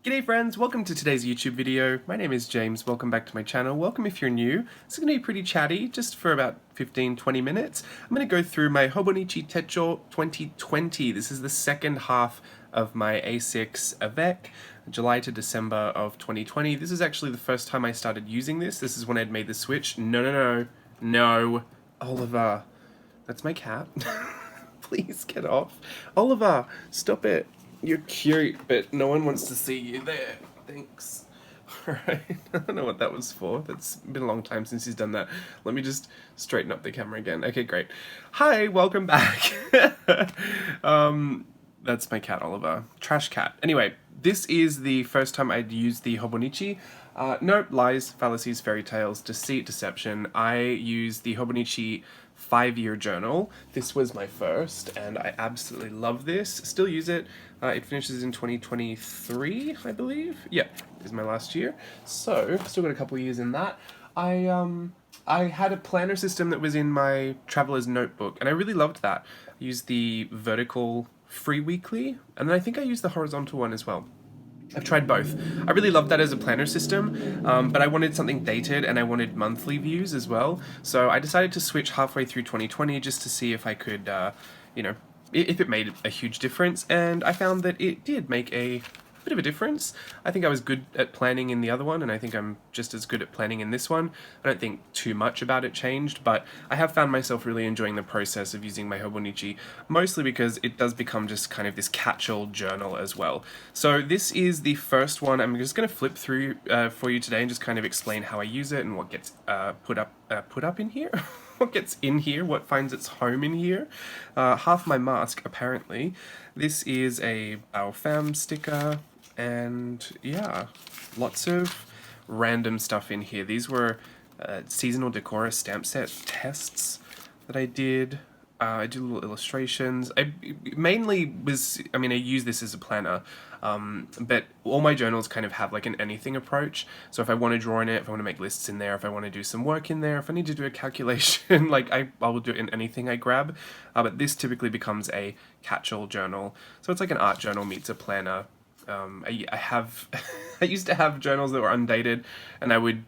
G'day friends, welcome to today's YouTube video. My name is James, welcome back to my channel. Welcome if you're new. It's going to be pretty chatty, just for about 15-20 minutes. I'm going to go through my Hobonichi Techo 2020. This is the second half of my A6 avec, July to December of 2020. This is actually the first time I started using this. This is when I'd made the switch. No, Oliver. That's my cat. Please get off. Oliver, stop it. You're cute, but no one wants to see you there. Thanks. Alright, I don't know what that was for. That's been a long time since he's done that. Let me just straighten up the camera again. Okay, great. Hi, welcome back. That's my cat, Oliver. Trash cat. Anyway, this is the first time I'd used the Hobonichi. No, lies, fallacies, fairy tales, deceit, deception. I used the Hobonichi 5-year journal. This was my first, and I absolutely love this. Still use it. It finishes in 2023, I believe. Yeah, is my last year. So, still got a couple of years in that. I had a planner system that was in my traveler's notebook, and I really loved that. I used the vertical free weekly, and then I think I used the horizontal one as well. I've tried both. I really loved that as a planner system, but I wanted something dated and I wanted monthly views as well. So I decided to switch halfway through 2020 just to see if I could, if it made a huge difference. And I found that it did make a bit of a difference. I think I was good at planning in the other one, and I think I'm just as good at planning in this one. I don't think too much about it changed, but I have found myself really enjoying the process of using my Hobonichi, mostly because it does become just kind of this catch-all journal as well. So this is the first one. I'm just going to flip through for you today and just kind of explain how I use it and what gets put up in here. What gets in here, what finds its home in here. Half my mask, apparently. This is a Baofam sticker. And yeah, lots of random stuff in here. These were seasonal decor stamp set tests that I did. I did little illustrations. I use this as a planner, but all my journals kind of have like an anything approach. So if I want to draw in it, if I want to make lists in there, if I want to do some work in there, if I need to do a calculation, like I will do it in anything I grab. But this typically becomes a catch-all journal. So it's like an art journal meets a planner. I used to have journals that were undated, and I would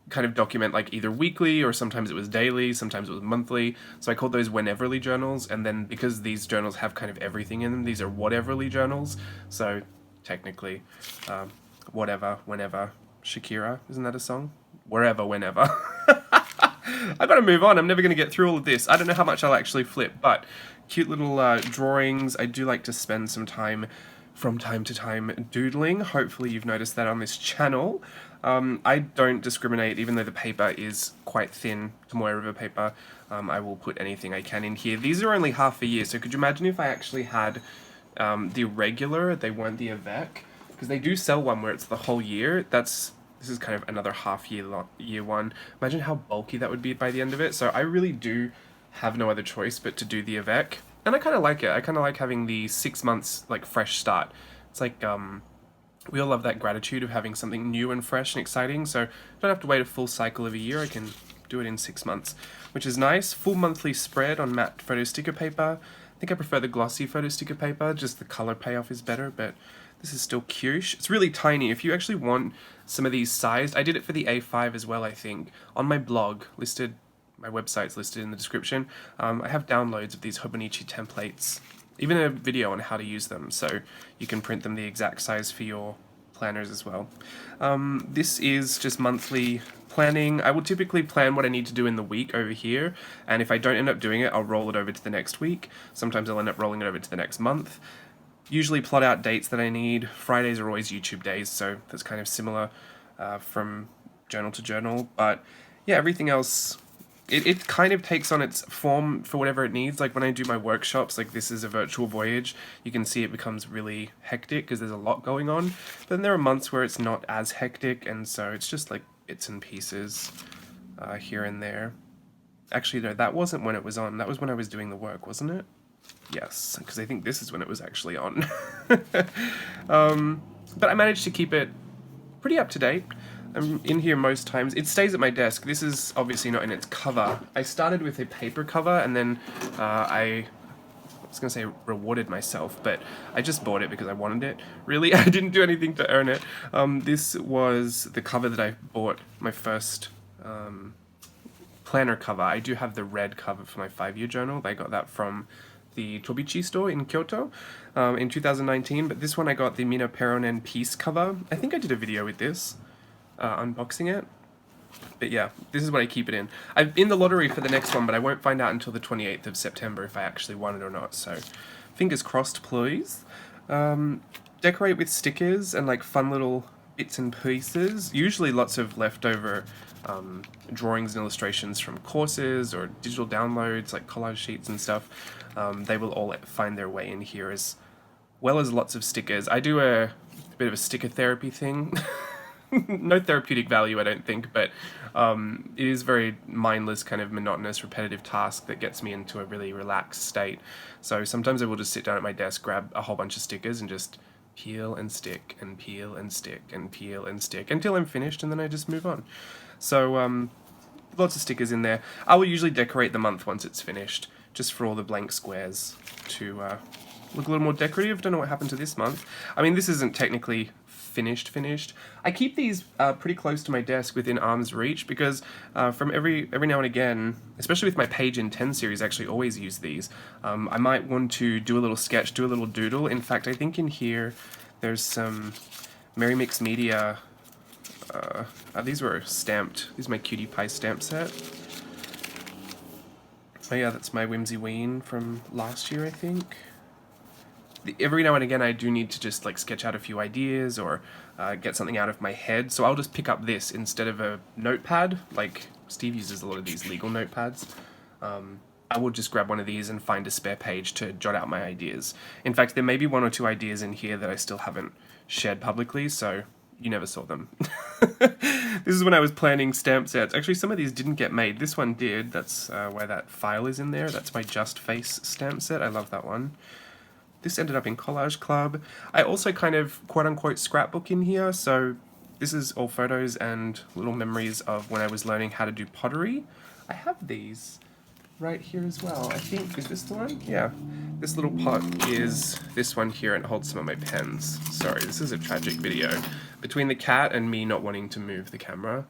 kind of document like either weekly, or sometimes it was daily, sometimes it was monthly. So I called those wheneverly journals, and then because these journals have kind of everything in them, these are whateverly journals. So technically, whatever, whenever. Shakira, isn't that a song? Wherever, whenever. I gotta move on. I'm never gonna get through all of this. I don't know how much I'll actually flip, but cute little drawings. I do like to spend some time from time to time doodling. Hopefully you've noticed that on this channel. I don't discriminate, even though the paper is quite thin, Tomoe River paper. I will put anything I can in here. These are only half a year, so could you imagine if I actually had the regular, they weren't the avec? Because they do sell one where it's the whole year. This is kind of another half year one. Imagine how bulky that would be by the end of it. So I really do have no other choice but to do the avec. And I kind of like it. I kind of like having the 6 months, like, fresh start. It's like, we all love that gratitude of having something new and fresh and exciting, so I don't have to wait a full cycle of a year. I can do it in 6 months, which is nice. Full monthly spread on matte photo sticker paper. I think I prefer the glossy photo sticker paper, just the color payoff is better, but this is still cute. It's really tiny. If you actually want some of these sized, I did it for the A5 as well, I think. On my blog, my website's listed in the description. I have downloads of these Hobonichi templates, even a video on how to use them, so you can print them the exact size for your planners as well. This is just monthly planning. I will typically plan what I need to do in the week over here, and if I don't end up doing it, I'll roll it over to the next week. Sometimes I'll end up rolling it over to the next month. Usually plot out dates that I need. Fridays are always YouTube days, so that's kind of similar from journal to journal, but yeah, everything else, it kind of takes on its form for whatever it needs. Like when I do my workshops, like this is a virtual voyage, you can see it becomes really hectic because there's a lot going on. But then there are months where it's not as hectic, and so it's just like bits and pieces here and there. Actually, no, that wasn't when it was on. That was when I was doing the work, wasn't it? Yes, because I think this is when it was actually on. But I managed to keep it pretty up to date. I'm in here most times. It stays at my desk. This is obviously not in its cover. I started with a paper cover, and then I was going to say rewarded myself, but I just bought it because I wanted it. Really, I didn't do anything to earn it. This was the cover that I bought, my first planner cover. I do have the red cover for my 5-year journal. I got that from the Hobonichi store in Kyoto in 2019, but this one I got the Mina Peronen piece cover. I think I did a video with this, unboxing it. But yeah, this is what I keep it in. I'm in the lottery for the next one, but I won't find out until the 28th of September if I actually won it or not, so fingers crossed, please. Decorate with stickers and like fun little bits and pieces. Usually lots of leftover drawings and illustrations from courses or digital downloads like collage sheets and stuff. They will all find their way in here, as well as lots of stickers. I do a bit of a sticker therapy thing. No therapeutic value, I don't think, but it is very mindless, kind of monotonous, repetitive task that gets me into a really relaxed state. So sometimes I will just sit down at my desk, grab a whole bunch of stickers and just peel and stick and peel and stick and peel and stick until I'm finished, and then I just move on. So lots of stickers in there. I will usually decorate the month once it's finished, just for all the blank squares to look a little more decorative. Don't know what happened to this month. I mean, this isn't technically finished. I keep these pretty close to my desk within arm's reach because from every now and again, especially with my Page in 10 series, I actually always use these. I might want to do a little sketch, do a little doodle. In fact, I think in here there's some Merry Mix Media, these were stamped. These are my Cutie Pie stamp set. Oh yeah, that's my Whimsy Ween from last year, I think. Every now and again I do need to just like sketch out a few ideas or get something out of my head, so I'll just pick up this instead of a notepad. Like Steve uses a lot of these legal notepads. I will just grab one of these and find a spare page to jot out my ideas. In fact, there may be 1 or 2 ideas in here that I still haven't shared publicly, so you never saw them. This is when I was planning stamp sets. Actually, some of these didn't get made. This one did. That's why that file is in there. That's my Just Face stamp set. I love that one. This ended up in Collage Club. I also kind of quote-unquote scrapbook in here, so this is all photos and little memories of when I was learning how to do pottery. I have these right here as well. I think, is this the one? Yeah. This little pot is this one here, and it holds some of my pens. Sorry, this is a tragic video. Between the cat and me not wanting to move the camera.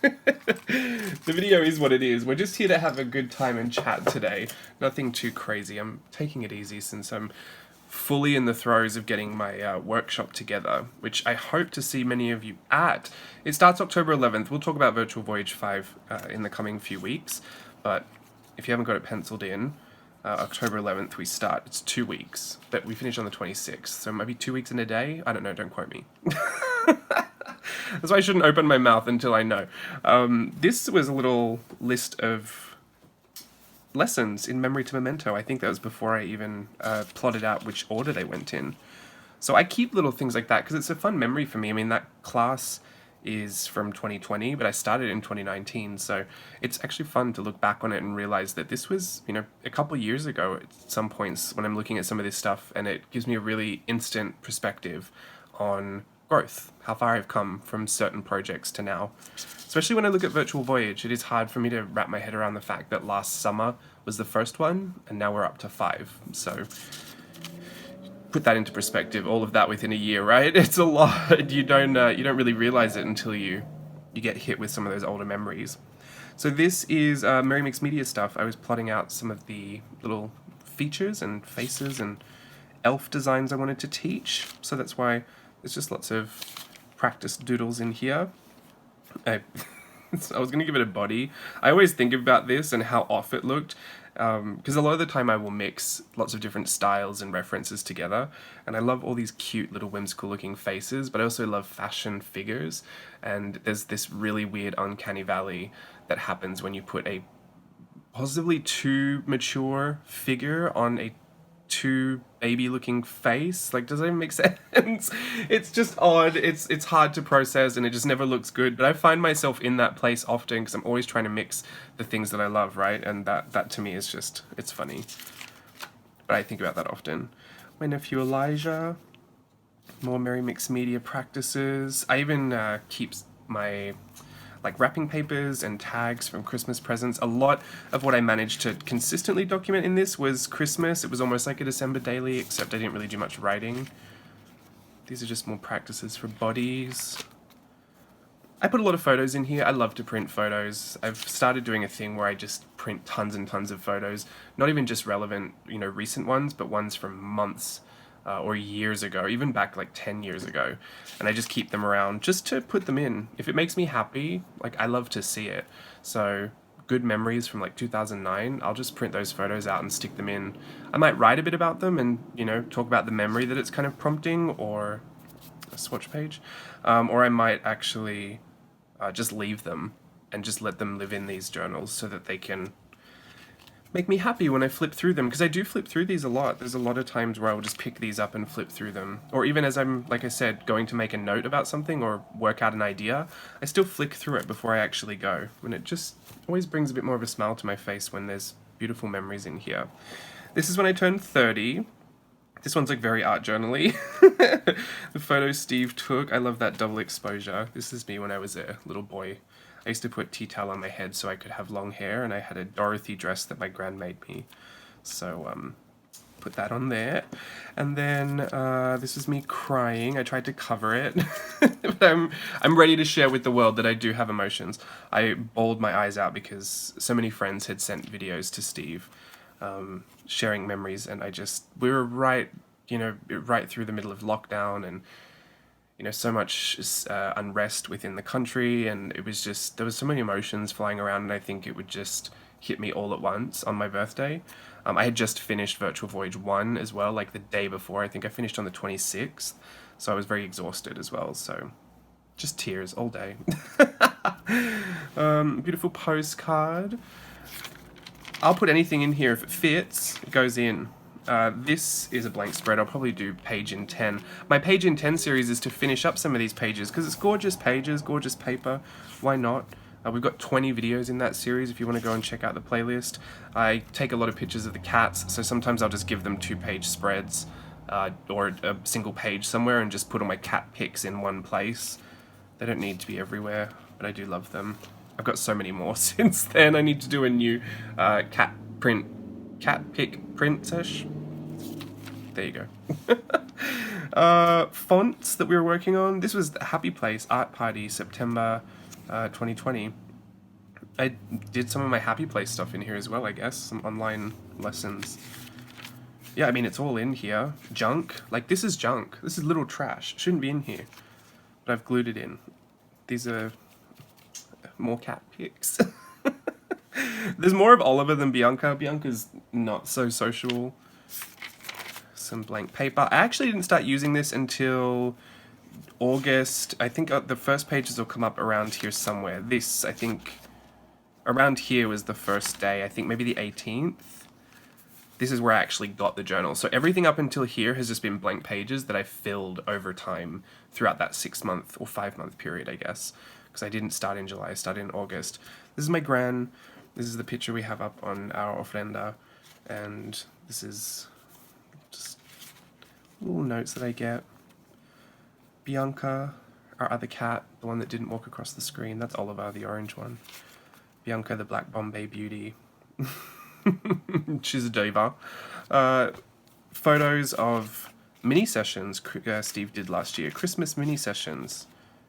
The video is what it is. We're just here to have a good time and chat today. Nothing too crazy. I'm taking it easy since I'm fully in the throes of getting my workshop together, which I hope to see many of you at. It starts October 11th. We'll talk about Virtual Voyage 5 in the coming few weeks, but if you haven't got it penciled in, October 11th we start. It's 2 weeks, but we finish on the 26th, so maybe 2 weeks in a day? I don't know, don't quote me. That's why I shouldn't open my mouth until I know. This was a little list of lessons in Memory to Memento. I think that was before I even plotted out which order they went in. So I keep little things like that because it's a fun memory for me. I mean, that class is from 2020, but I started in 2019, so it's actually fun to look back on it and realize that this was, you know, a couple years ago at some points when I'm looking at some of this stuff, and it gives me a really instant perspective on growth, how far I've come from certain projects to now. Especially when I look at Virtual Voyage, it is hard for me to wrap my head around the fact that last summer was the first one, and now we're up to 5. So put that into perspective, all of that within a year, right? It's a lot. You don't really realize it until you get hit with some of those older memories. So this is Merry Mix Media stuff. I was plotting out some of the little features and faces and elf designs I wanted to teach, so that's why there's just lots of practice doodles in here. I was going to give it a body. I always think about this and how off it looked, because a lot of the time I will mix lots of different styles and references together, and I love all these cute little whimsical looking faces, but I also love fashion figures, and there's this really weird uncanny valley that happens when you put a possibly too mature figure on a too baby looking face. Like, does that even make sense? It's just odd, it's hard to process, and it just never looks good, but I find myself in that place often because I'm always trying to mix the things that I love, right? And that to me is just, it's funny, but I think about that often. My nephew Elijah, more Merry Mix Media practices. I even keep my like wrapping papers and tags from Christmas presents. A lot of what I managed to consistently document in this was Christmas. It was almost like a December daily, except I didn't really do much writing. These are just more practices for bodies. I put a lot of photos in here. I love to print photos. I've started doing a thing where I just print tons and tons of photos, not even just relevant, recent ones, but ones from months or years ago, even back like 10 years ago. And I just keep them around just to put them in. If it makes me happy, like I love to see it. So good memories from like 2009, I'll just print those photos out and stick them in. I might write a bit about them and, talk about the memory that it's kind of prompting, or a swatch page. Or I might actually just leave them and just let them live in these journals so that they can make me happy when I flip through them, because I do flip through these a lot. There's a lot of times where I will just pick these up and flip through them. Or even as I'm, like I said, going to make a note about something or work out an idea, I still flick through it before I actually go. And it just always brings a bit more of a smile to my face when there's beautiful memories in here. This is when I turned 30. This one's like very art journal-y. The photo Steve took, I love that double exposure. This is me when I was a little boy. I used to put tea towel on my head so I could have long hair, and I had a Dorothy dress that my gran made me. So, put that on there. And then, this is me crying. I tried to cover it. But I'm ready to share with the world that I do have emotions. I bawled my eyes out because so many friends had sent videos to Steve, sharing memories, and we were right through the middle of lockdown, and so much unrest within the country, and it was just, there was so many emotions flying around, and I think it would just hit me all at once on my birthday. I had just finished Virtual Voyage 1 as well, like the day before. I think I finished on the 26th, so I was very exhausted as well, so just tears all day. Beautiful postcard. I'll put anything in here. If it fits, it goes in. This is a blank spread. I'll probably do page in 10. My page in 10 series is to finish up some of these pages because it's gorgeous pages, gorgeous paper. Why not? We've got 20 videos in that series if you want to go and check out the playlist. I take a lot of pictures of the cats, so sometimes I'll just give them 2-page spreads or a single page somewhere and just put all my cat pics in one place. They don't need to be everywhere, but I do love them. I've got so many more since then. I need to do a new cat pic print sesh. There you go. Fonts that we were working on. This was the Happy Place Art Party, September 2020. I did some of my Happy Place stuff in here as well, I guess. Some online lessons. Yeah, I mean, it's all in here. Junk. Like, this is junk. This is little trash. It shouldn't be in here. But I've glued it in. These are more cat pics. There's more of Oliver than Bianca. Bianca's not so sociable. Some blank paper. I actually didn't start using this until August. I think the first pages will come up around here somewhere. This, I think, around here was the first day. I think maybe the 18th. This is where I actually got the journal. So everything up until here has just been blank pages that I filled over time throughout that 6-month or 5-month period, I guess. Because I didn't start in July, I started in August. This is my gran. This is the picture we have up on our ofrenda. And this is just little notes that I get. Bianca, our other cat, the one that didn't walk across the screen. That's Oliver, the orange one. Bianca, the black Bombay beauty. She's a diva. Photos of mini sessions Steve did last year. Christmas mini sessions.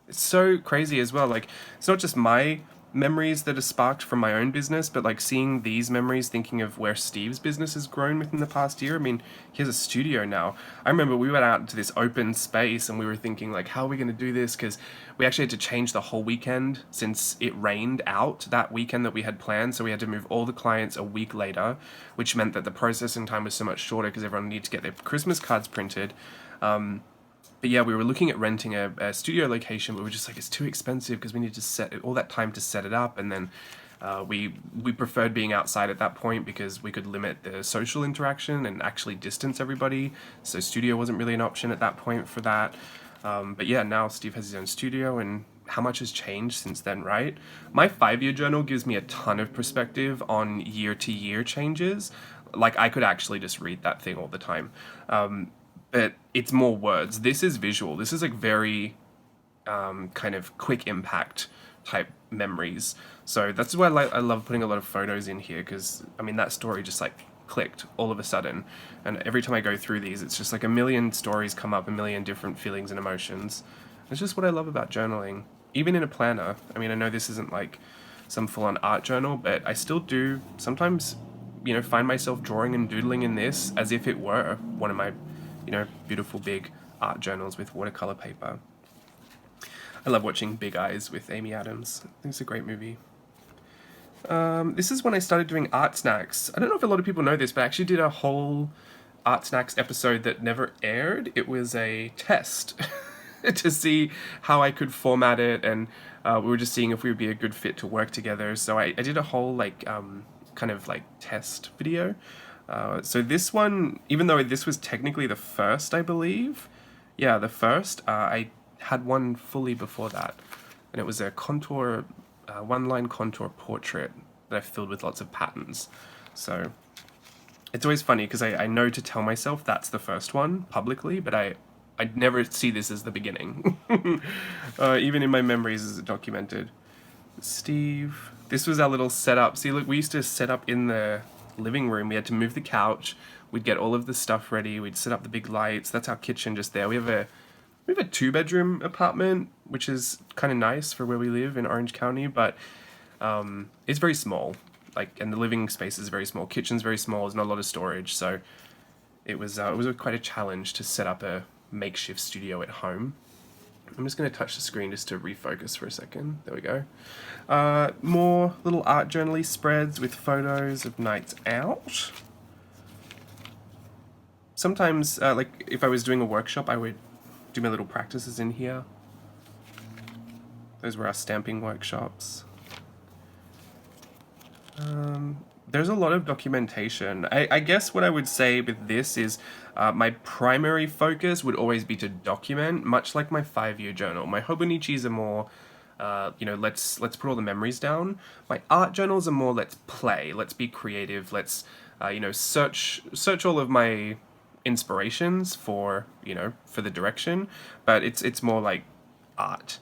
It's so crazy as well. Like, it's not just my memories that are sparked from my own business, but like seeing these memories, thinking of where Steve's business has grown within the past year. I mean, he has a studio now. I remember we went out into this open space and we were thinking like, how are we going to do this? Because we actually had to change the whole weekend since it rained out that weekend that we had planned. So we had to move all the clients a week later, which meant that the processing time was so much shorter because everyone needed to get their Christmas cards printed. But yeah, we were looking at renting a studio location, but we were just like, it's too expensive because we need to set all that time to set it up. And then we preferred being outside at that point because we could limit the social interaction and actually distance everybody. So studio wasn't really an option at that point for that. But yeah, now Steve has his own studio, and how much has changed since then, right? My 5-year journal gives me a ton of perspective on year-to-year changes. Like, I could actually just read that thing all the time. But it's more words. This is visual. This is like very kind of quick impact type memories. So that's why I love putting a lot of photos in here, because I mean that story just like clicked all of a sudden, and every time I go through these it's just like a million stories come up, a million different feelings and emotions. It's just what I love about journaling, even in a planner. I mean, I know this isn't like some full-on art journal, but I still do sometimes, you know, find myself drawing and doodling in this as if it were one of my, you know, beautiful big art journals with watercolor paper. I love watching Big Eyes with Amy Adams. I think it's a great movie. This is when I started doing art snacks. I don't know if a lot of people know this, but I actually did a whole art snacks episode that never aired. It was a test to see how I could format it, and we were just seeing if we would be a good fit to work together. So I did a whole like kind of like test video. So this one, even though this was technically the first, I believe, yeah, the first, I had one fully before that, and it was a contour, one-line contour portrait that I filled with lots of patterns. So it's always funny because I know to tell myself that's the first one publicly, but I'd never see this as the beginning. Even in my memories is it documented. Steve, this was our little setup. See, look, we used to set up in the living room. We had to move the couch. We'd get all of the stuff ready. We'd set up the big lights. That's our kitchen just there. We have a 2-bedroom apartment, which is kind of nice for where we live in Orange County, but it's very small. Like, and the living space is very small. Kitchen's very small. There's not a lot of storage, so it was quite a challenge to set up a makeshift studio at home. I'm just going to touch the screen just to refocus for a second. There we go. More little art journal-y spreads with photos of nights out. Sometimes, like if I was doing a workshop, I would do my little practices in here. Those were our stamping workshops. There's a lot of documentation. I guess what I would say with this is my primary focus would always be to document, much like my 5-year journal. My Hobonichis are more, you know, let's put all the memories down. My art journals are more let's play, let's be creative, let's you know, search all of my inspirations for, you know, for the direction, but it's more like art.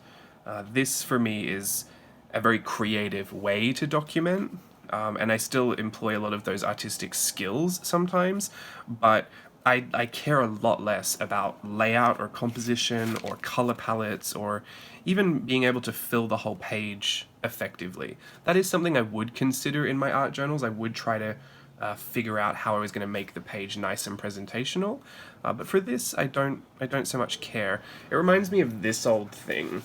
This for me is a very creative way to document, and I still employ a lot of those artistic skills sometimes, but I care a lot less about layout or composition or color palettes or even being able to fill the whole page effectively. That is something I would consider in my art journals. I would try to figure out how I was going to make the page nice and presentational, but for this I don't so much care. It reminds me of this old thing.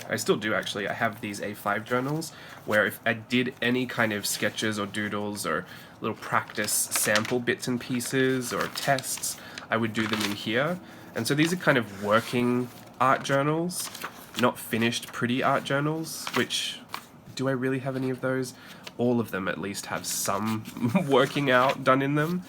I still do actually, I have these A5 journals where if I did any kind of sketches or doodles or little practice sample bits and pieces or tests, I would do them in here. And so these are kind of working art journals, not finished pretty art journals, which, do I really have any of those? All of them at least have some working out done in them,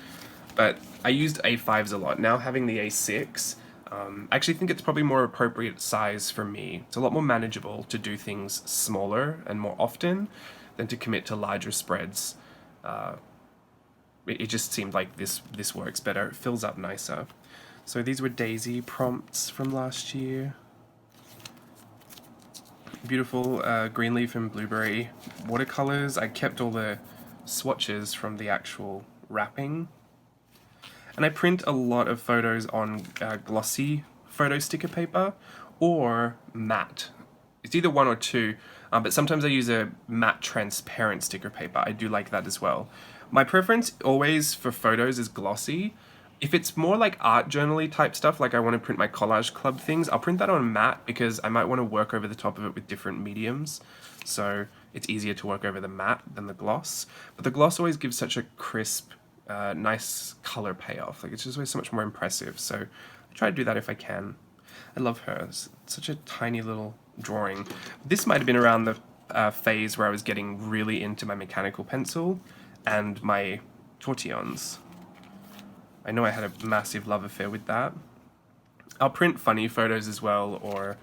but I used A5s a lot. Now having the A6, I actually think it's probably more appropriate size for me. It's a lot more manageable to do things smaller and more often than to commit to larger spreads. It just seemed like this works better. It fills up nicer. So these were Daisy prompts from last year. Beautiful green leaf and blueberry watercolors. I kept all the swatches from the actual wrapping. And I print a lot of photos on glossy photo sticker paper or matte. It's either one or two, but sometimes I use a matte transparent sticker paper. I do like that as well. My preference always for photos is glossy. If it's more like art journal-y type stuff, like I want to print my collage club things, I'll print that on matte because I might want to work over the top of it with different mediums. So it's easier to work over the matte than the gloss. But the gloss always gives such a crisp, nice color payoff. Like it's just always so much more impressive. So I try to do that if I can. I love her. It's such a tiny little drawing. This might have been around the phase where I was getting really into my mechanical pencil and my tortillons. I know I had a massive love affair with that. I'll print funny photos as well, or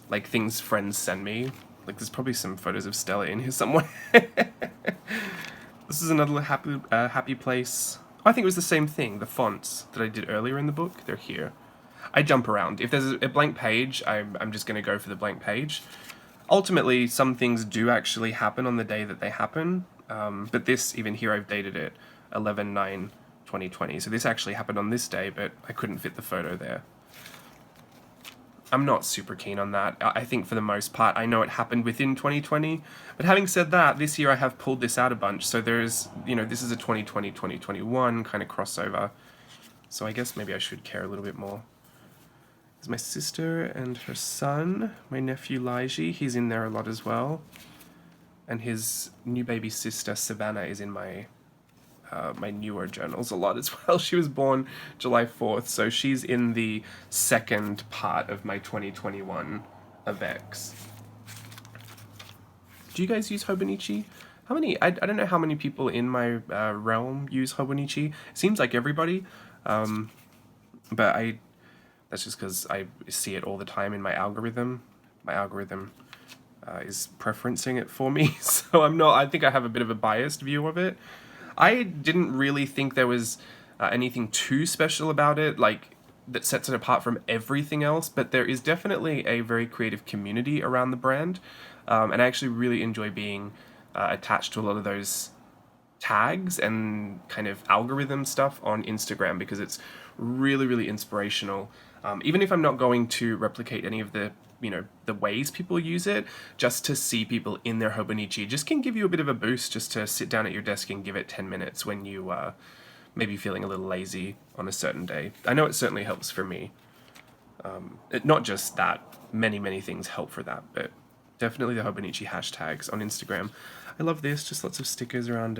like things friends send me. Like there's probably some photos of Stella in here somewhere. This is another happy place. Oh, I think it was the same thing. The fonts that I did earlier in the book, they're here. I jump around. If there's a blank page, I'm just going to go for the blank page. Ultimately, some things do actually happen on the day that they happen, but this, even here, I've dated it 11/9/2020. So this actually happened on this day, but I couldn't fit the photo there. I'm not super keen on that. I think for the most part, I know it happened within 2020, but having said that, this year I have pulled this out a bunch, so there's, you know, this is a 2020-2021 kind of crossover, so I guess maybe I should care a little bit more. There's my sister and her son, my nephew Lige, he's in there a lot as well, and his new baby sister Savannah is in my my newer journals a lot as well. She was born July 4th, so she's in the second part of my 2021 Avex. Do you guys use Hobonichi? How many? I don't know how many people in my realm use Hobonichi. It seems like everybody, but that's just because I see it all the time in my algorithm. My algorithm is preferencing it for me, so I think I have a bit of a biased view of it. I didn't really think there was anything too special about it, like, that sets it apart from everything else, but there is definitely a very creative community around the brand, and I actually really enjoy being attached to a lot of those tags and kind of algorithm stuff on Instagram, because it's really, really inspirational. Even if I'm not going to replicate any of the, you know, the ways people use it, just to see people in their Hobonichi just can give you a bit of a boost, just to sit down at your desk and give it 10 minutes when you maybe feeling a little lazy on a certain day. I know it certainly helps for me. Not just that, many things help for that, but definitely the Hobonichi hashtags on Instagram. I love this, just lots of stickers around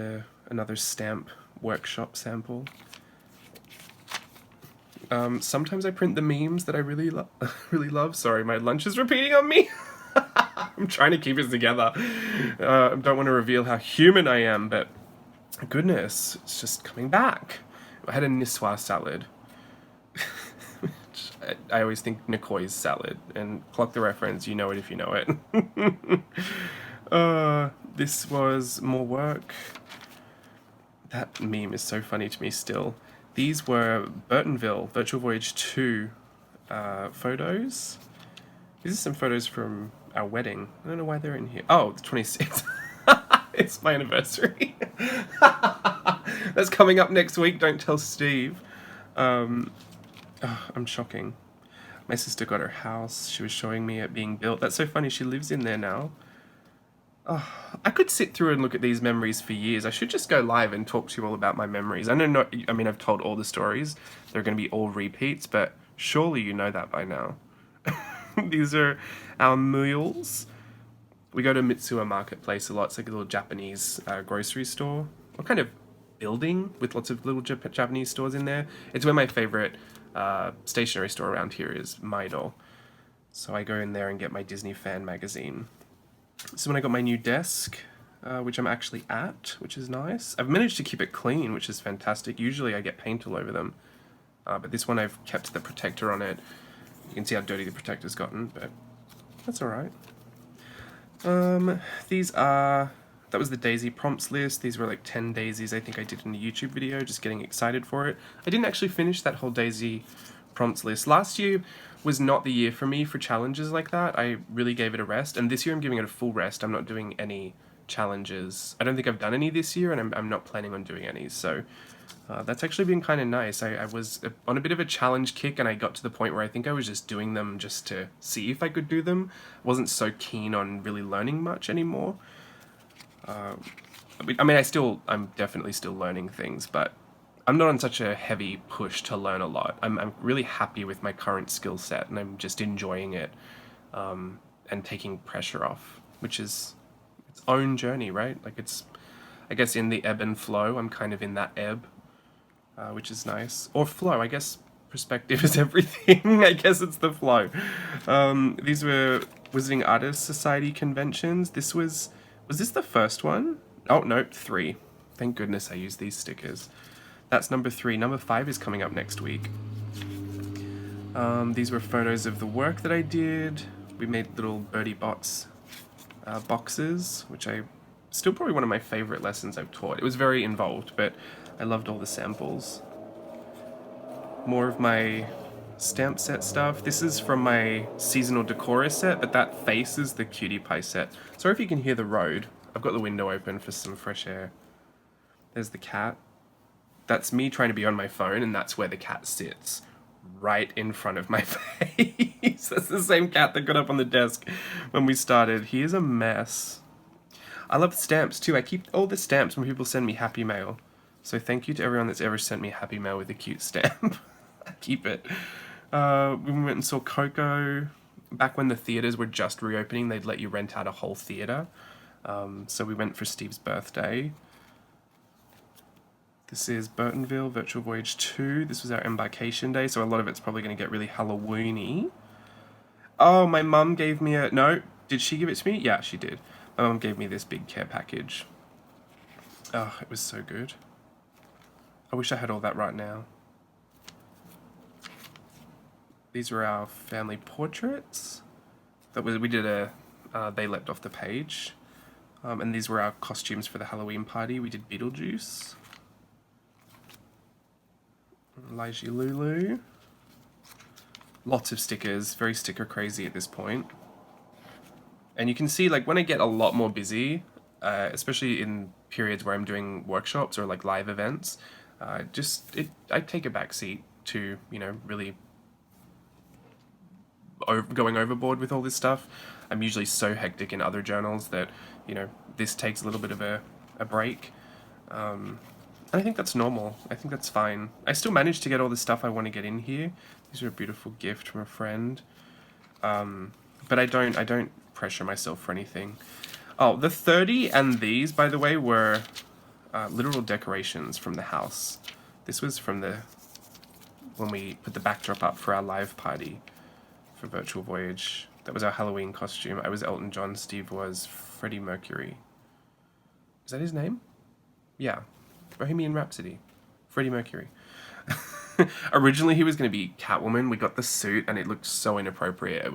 another stamp workshop sample. Sometimes I print the memes that I really love. Sorry, my lunch is repeating on me. I'm trying to keep it together. I don't want to reveal how human I am, but goodness, it's just coming back. I had a Niçoise salad. I always think Niçoise salad, and clock the reference, you know it if you know it. This was more work. That meme is so funny to me still. These were Burtonville Virtual Voyage 2 photos. These are some photos from our wedding. I don't know why they're in here. Oh, the 26th. It's my anniversary. That's coming up next week, don't tell Steve. I'm shocking. My sister got her house. She was showing me it being built. That's so funny, she lives in there now. I could sit through and look at these memories for years. I should just go live and talk to you all about my memories. I mean, I've told all the stories. They're going to be all repeats, but surely you know that by now. These are our mules. We go to Mitsuya Marketplace a lot. It's like a little Japanese grocery store. Or kind of building with lots of little Japanese stores in there. It's where my favorite stationery store around here is, Maido. So I go in there and get my Disney fan magazine. So when I got my new desk, which I'm actually at, which is nice. I've managed to keep it clean, which is fantastic. Usually I get paint all over them, but this one I've kept the protector on it. You can see how dirty the protector's gotten, but that's alright. That was the daisy prompts list. These were like 10 daisies I think I did in a YouTube video, just getting excited for it. I didn't actually finish that whole daisy prompts list. Last year was not the year for me for challenges like that. I really gave it a rest, and this year I'm giving it a full rest. I'm not doing any challenges. I don't think I've done any this year, and I'm not planning on doing any, so that's actually been kind of nice. I was on a bit of a challenge kick, and I got to the point where I think I was just doing them just to see if I could do them. I wasn't so keen on really learning much anymore. I mean, I'm definitely still learning things, but I'm not on such a heavy push to learn a lot. I'm really happy with my current skill set, and I'm just enjoying it, and taking pressure off, which is its own journey, right? Like, it's, I guess, in the ebb and flow. I'm kind of in that ebb, which is nice. Or flow, I guess perspective is everything. I guess it's the flow. These were Wizarding Artists Society conventions. Was this the first one? Oh, no, 3. Thank goodness I used these stickers. That's number 3. Number 5 is coming up next week. These were photos of the work that I did. We made little birdie bots boxes, which still probably one of my favorite lessons I've taught. It was very involved, but I loved all the samples. More of my stamp set stuff. This is from my seasonal decora set, but that face is the Cutie Pie set. Sorry if you can hear the road. I've got the window open for some fresh air. There's the cat. That's me trying to be on my phone, and that's where the cat sits. Right in front of my face. That's the same cat that got up on the desk when we started. He is a mess. I love stamps too. I keep all the stamps when people send me happy mail. So thank you to everyone that's ever sent me happy mail with a cute stamp. I keep it. We went and saw Coco. Back when the theatres were just reopening, they'd let you rent out a whole theatre. So we went for Steve's birthday. This is Burtonville, Virtual Voyage 2. This was our embarkation day, so a lot of it's probably going to get really Halloween-y. Oh, my mum gave me a... No, did she give it to me? Yeah, she did. My mum gave me this big care package. Oh, it was so good. I wish I had all that right now. These were our family portraits. We did a... they leapt off the page. And these were our costumes for the Halloween party. We did Beetlejuice. Lige Lulu. Lots of stickers, very sticker crazy at this point. And you can see, like, when I get a lot more busy, especially in periods where I'm doing workshops or like live events, I take a back seat to, you know, really going overboard with all this stuff. I'm usually so hectic in other journals that, you know, this takes a little bit of a break. I think that's normal. I think that's fine. I still managed to get all the stuff I want to get in here. These are a beautiful gift from a friend. But I don't pressure myself for anything. Oh, the 30 and these, by the way, were literal decorations from the house. This was from when we put the backdrop up for our live party for Virtual Voyage. That was our Halloween costume. I was Elton John, Steve was Freddie Mercury. Is that his name? Yeah. Bohemian Rhapsody. Freddie Mercury. Originally he was going to be Catwoman. We got the suit and it looked so inappropriate.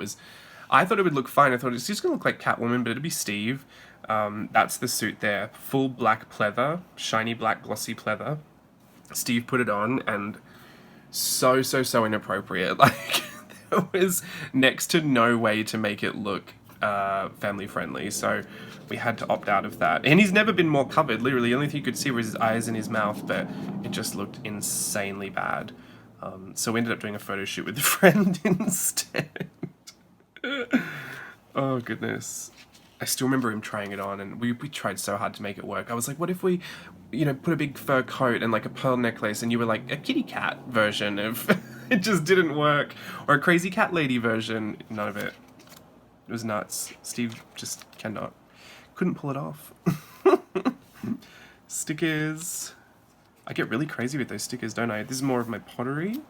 I thought it would look fine. I thought it's just going to look like Catwoman, but it'd be Steve. That's the suit there. Full black pleather. Shiny black glossy pleather. Steve put it on and so inappropriate. Like, there was next to no way to make it look family friendly. So we had to opt out of that. And he's never been more covered. Literally, the only thing you could see was his eyes and his mouth, but it just looked insanely bad. So we ended up doing a photo shoot with a friend instead. Oh, goodness. I still remember him trying it on, and we tried so hard to make it work. I was like, what if we, you know, put a big fur coat and like a pearl necklace, and you were like a kitty cat version of... It just didn't work. Or a crazy cat lady version. None of it. It was nuts. Steve just couldn't pull it off. Stickers. I get really crazy with those stickers, don't I? This is more of my pottery.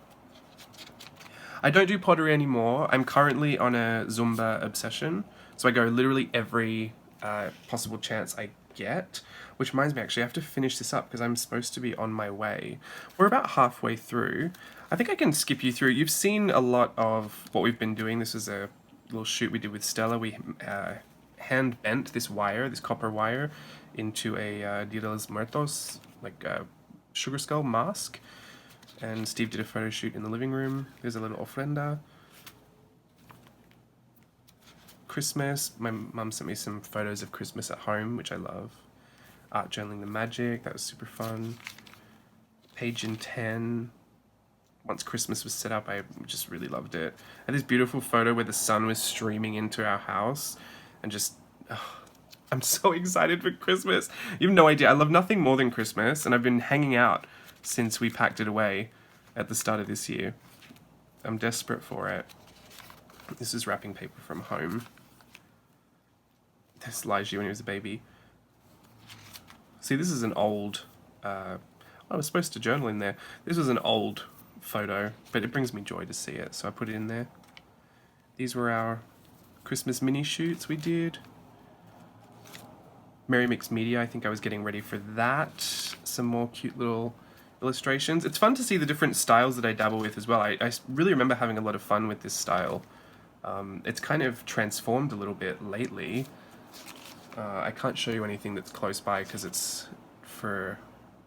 I don't do pottery anymore. I'm currently on a Zumba obsession. So I go literally every possible chance I get. Which reminds me, actually, I have to finish this up because I'm supposed to be on my way. We're about halfway through. I think I can skip you through. You've seen a lot of what we've been doing. This is a little shoot we did with Stella. We hand bent this copper wire, into a Dia de los Muertos, like a sugar skull mask. And Steve did a photo shoot in the living room. There's a little ofrenda. Christmas. My mum sent me some photos of Christmas at home, which I love. Art journaling the magic. That was super fun. Page in 10. Once Christmas was set up, I just really loved it. And this beautiful photo where the sun was streaming into our house. And just... Oh, I'm so excited for Christmas. You have no idea. I love nothing more than Christmas. And I've been hanging out since we packed it away at the start of this year. I'm desperate for it. This is wrapping paper from home. This Lige when he was a baby. See, this is an old... I was supposed to journal in there. This was an old photo, but it brings me joy to see it, so I put it in there. These were our Christmas mini shoots we did. Merry Mixed Media, I think I was getting ready for that. Some more cute little illustrations. It's fun to see the different styles that I dabble with as well. I really remember having a lot of fun with this style. It's kind of transformed a little bit lately. I can't show you anything that's close by because it's for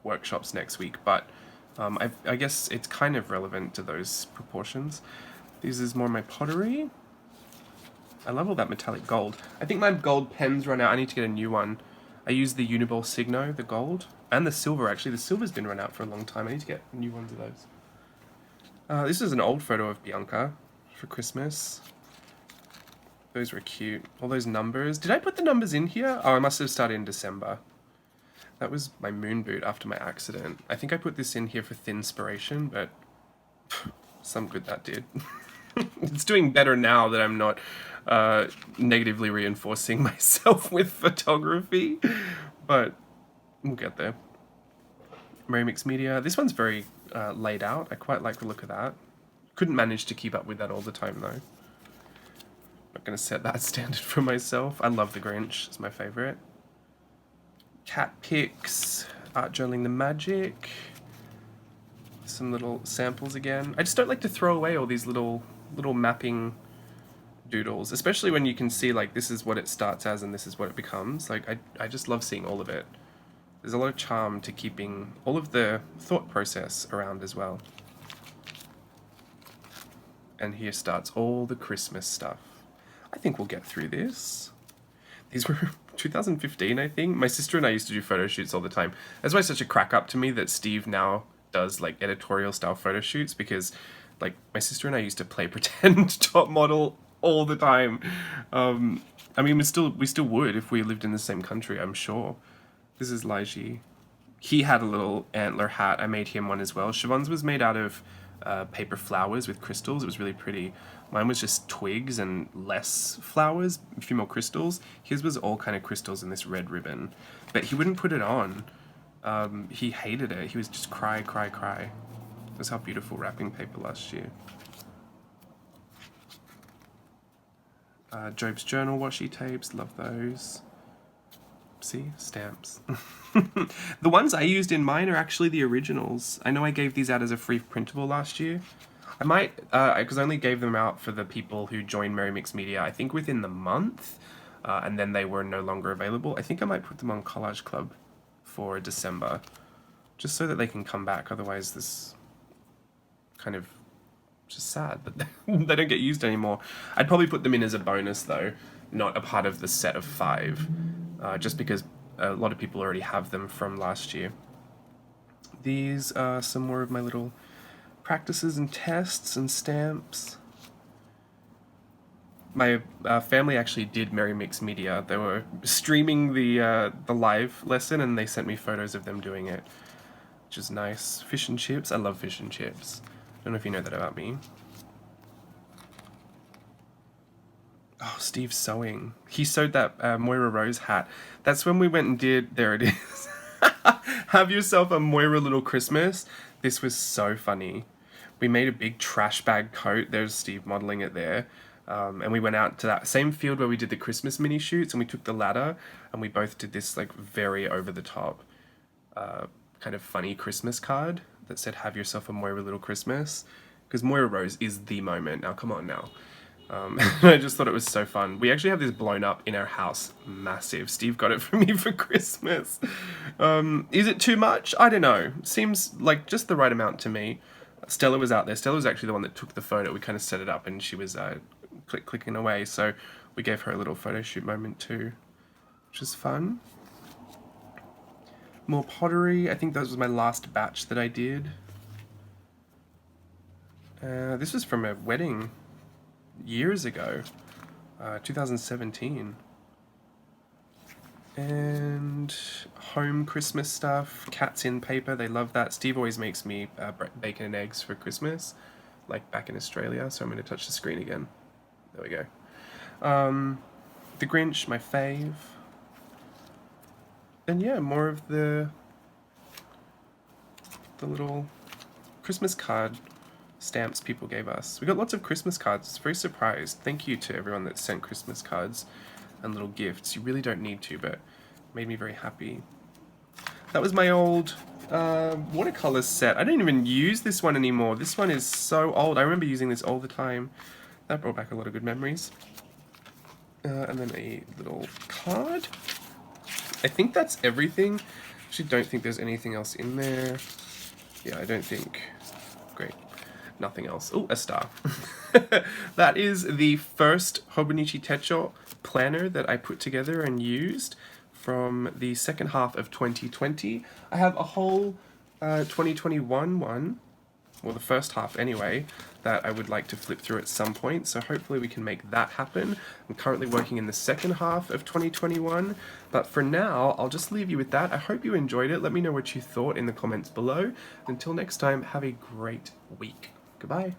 workshops next week, but I guess it's kind of relevant to those proportions. This is more my pottery. I love all that metallic gold. I think my gold pen's run out. I need to get a new one. I use the Uniball Signo, the gold, and the silver actually. The silver's been run out for a long time. I need to get new ones of those. This is an old photo of Bianca for Christmas. Those were cute. All those numbers. Did I put the numbers in here? Oh, I must have started in December. That was my moon boot after my accident. I think I put this in here for Thinspiration, but some good that did. It's doing better now that I'm not negatively reinforcing myself with photography, but we'll get there. Mary Mix Media. This one's very laid out. I quite like the look of that. Couldn't manage to keep up with that all the time though. Not going to set that standard for myself. I love the Grinch. It's my favorite. Cat pics. Art journaling the magic. Some little samples again. I just don't like to throw away all these little mapping doodles, especially when you can see like this is what it starts as and this is what it becomes. Like I just love seeing all of it. There's a lot of charm to keeping all of the thought process around as well. And here starts all the Christmas stuff. I think we'll get through this. These were 2015, I think. My sister and I used to do photo shoots all the time. That's why it's such a crack up to me that Steve now does like editorial style photo shoots, because like my sister and I used to play pretend top model all the time. I mean, we still would if we lived in the same country, I'm sure. This is Laiji. He had a little antler hat. I made him one as well. Siobhan's was made out of paper flowers with crystals. It was really pretty. Mine was just twigs and less flowers, a few more crystals. His was all kind of crystals in this red ribbon. But he wouldn't put it on. He hated it. He was just cry. That's how beautiful wrapping paper last year. Job's journal washi tapes, love those. See, stamps. The ones I used in mine are actually the originals. I know I gave these out as a free printable last year. I might, because I only gave them out for the people who joined Merry Mix Media, I think within the month, and then they were no longer available. I think I might put them on Collage Club for December, just so that they can come back. Otherwise, this kind of just sad that they don't get used anymore. I'd probably put them in as a bonus though, not a part of the set of 5, just because a lot of people already have them from last year. These are some more of my little practices and tests and stamps. My family actually did Merry Mix Media. They were streaming the live lesson and they sent me photos of them doing it, which is nice. Fish and chips. I love fish and chips. Don't know if you know that about me. Oh, Steve's sewing. He sewed that Moira Rose hat. That's when we went and did, there it is. Have yourself a Moira Little Christmas. This was so funny. We made a big trash bag coat. There's Steve modeling it there. And we went out to that same field where we did the Christmas mini shoots, and we took the ladder and we both did this like very over the top kind of funny Christmas card that said have yourself a Moira Little Christmas, because Moira Rose is the moment. Now come on now. I just thought it was so fun. We actually have this blown up in our house, massive. Steve got it for me for Christmas. Is it too much? I don't know. Seems like just the right amount to me. Stella was out there. Stella was actually the one that took the photo. We kind of set it up and she was clicking away, so we gave her a little photo shoot moment too, which is fun. More pottery. I think that was my last batch that I did. This was from a wedding years ago, 2017. And home Christmas stuff, cats in paper, they love that. Steve always makes me bacon and eggs for Christmas, like back in Australia, so I'm going to touch the screen again. There we go. The Grinch, my fave. And yeah, more of the little Christmas card stamps people gave us. We got lots of Christmas cards. Very surprised. Thank you to everyone that sent Christmas cards and little gifts. You really don't need to, but it made me very happy. That was my old watercolor set. I don't even use this one anymore. This one is so old. I remember using this all the time. That brought back a lot of good memories. And then a little card. I think that's everything. Actually don't think there's anything else in there. Yeah, I don't think... Great. Nothing else. Oh, a star. That is the first Hobonichi Techo planner that I put together and used from the second half of 2020. I have a whole 2021 one, well, the first half anyway, that I would like to flip through at some point, so hopefully we can make that happen. I'm currently working in the second half of 2021, but for now, I'll just leave you with that. I hope you enjoyed it. Let me know what you thought in the comments below. Until next time, have a great week. Goodbye.